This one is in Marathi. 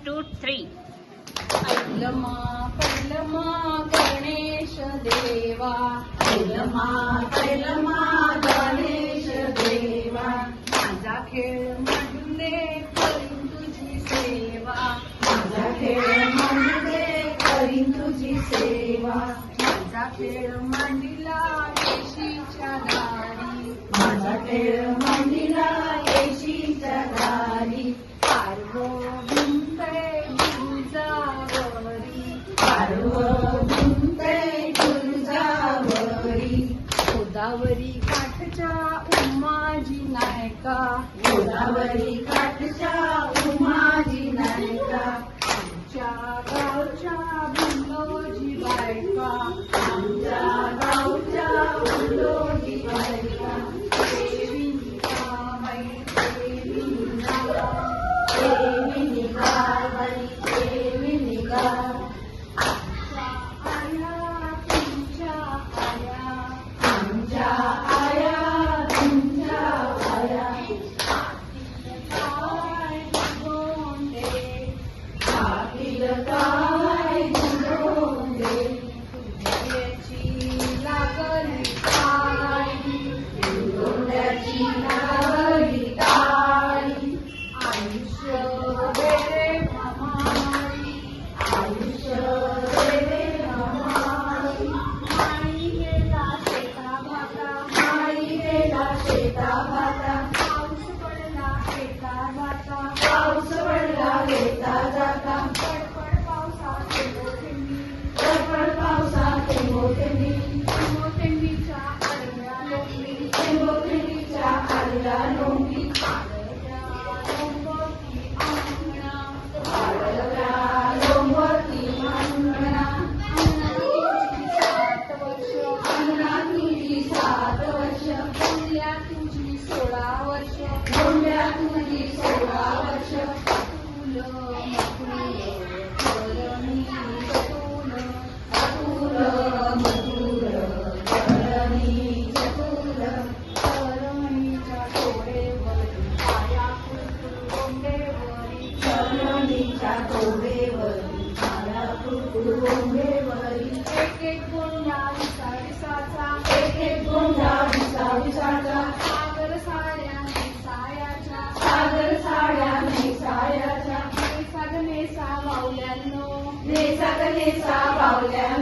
2 3 ऐलमा गणेश देवा, ऐलमा गणेश देवा, माझा खेळ मांडले करीन तुझी सेवा, माझा खेळ मांडले करीन तुझी सेवा, माझा खेळ मांडिला येशीच्या दारी, माझा खेळ मांडिला येशीच्या दारी, पार्वतींते तुझावरी, पार्वतींते तुझावरी, गोदावरी काठच्या उमाजी नायका, गोदावरी काठच्या उमाजी नायका, आमच्या गावच्या बुल्लोजी बायका, आमच्या गावच्या बुल्लोजी बायका, देवी बाई देवी निगा, देवी निगा बाई देवी निगा, आमच्या आया तुमच्या आया, छातील काय गोंडे, तुझ्याची लागली ताई, गोंड्याची लागली ताई, आयुष्य दे हमारी, आयुष्य दे हमारी, माई गेला शेता भाता, माई गेला शेता भाता, पाऊस पडला शेता जाता, पाऊस पडला शेता जाता, पडपड पावसात थेंबी, पडपड पावसात थेंबी, थेंबीच्या आडव्या लोंबी, थेंबीच्या आडव्या लोंबी, आडव्या लोंबती अंगणा, आडव्या लोंबती अंगणा, अंगणात तुझी 7 वर्ष, गोंड्या तुझी 16 वर्ष, गोंड्या तुझी 16 वर्ष, अतुल मधुर धरणी चतुर, धरणीच्या तोडेवरी पाया कुरकुर गोंडेवरी, धरणीच्या तोडेवरी पाया कुरकुर गोंडेवरी, एक एक गोंडा विसाविसाचा, एक एक गोंडा विसाविसाचा, सागर साड्या नेसायाच्या, सागर साड्या नेसायाच्या, नेसा ग नेसा बावल्यांनो, नेसा ग नेसा बावल्यांनो,